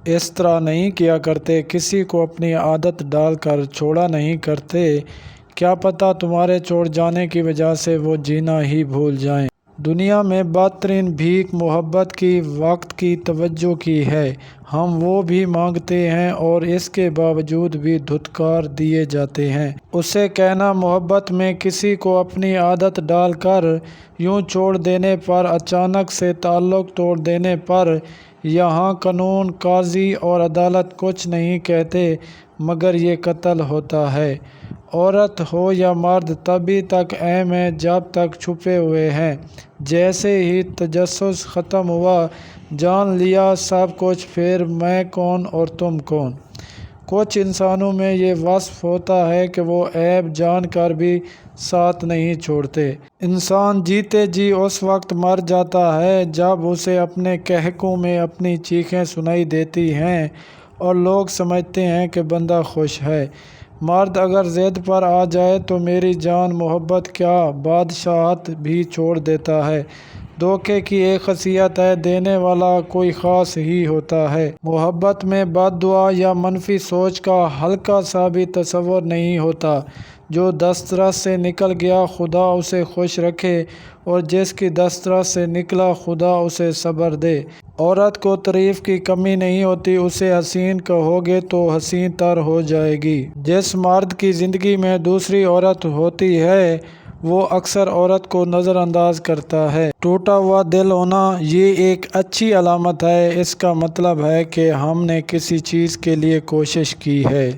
اس طرح نہیں کیا کرتے، کسی کو اپنی عادت ڈال کر چھوڑا نہیں کرتے، کیا پتہ تمہارے چھوڑ جانے کی وجہ سے وہ جینا ہی بھول جائیں۔ دنیا میں بدترین بھیک محبت کی، وقت کی، توجہ کی ہے۔ ہم وہ بھی مانگتے ہیں اور اس کے باوجود بھی دھتکار دیے جاتے ہیں۔ اسے کہنا محبت میں کسی کو اپنی عادت ڈال کر یوں چھوڑ دینے پر، اچانک سے تعلق توڑ دینے پر، یہاں قانون، قاضی اور عدالت کچھ نہیں کہتے مگر یہ قتل ہوتا ہے۔ عورت ہو یا مرد تبھی تک اہم ہے جب تک چھپے ہوئے ہیں۔ جیسے ہی تجسس ختم ہوا، جان لیا سب کچھ، پھر میں کون اور تم کون۔ کچھ انسانوں میں یہ وصف ہوتا ہے کہ وہ عیب جان کر بھی ساتھ نہیں چھوڑتے۔ انسان جیتے جی اس وقت مر جاتا ہے جب اسے اپنے قہقہوں میں اپنی چیخیں سنائی دیتی ہیں اور لوگ سمجھتے ہیں کہ بندہ خوش ہے۔ مرد اگر ضد پر آ جائے تو میری جان محبت کیا بادشاہت بھی چھوڑ دیتا ہے۔ دھوکے کی ایک خاصیت ہے، دینے والا کوئی خاص ہی ہوتا ہے۔ محبت میں بد دعا یا منفی سوچ کا ہلکا سا بھی تصور نہیں ہوتا۔ جو دسترس سے نکل گیا خدا اسے خوش رکھے، اور جس کی دسترس سے نکلا خدا اسے صبر دے۔ عورت کو تعریف کی کمی نہیں ہوتی، اسے حسین کہو گے تو حسین تر ہو جائے گی۔ جس مرد کی زندگی میں دوسری عورت ہوتی ہے وہ اکثر عورت کو نظر انداز کرتا ہے۔ ٹوٹا ہوا دل ہونا یہ ایک اچھی علامت ہے، اس کا مطلب ہے کہ ہم نے کسی چیز کے لیے کوشش کی ہے۔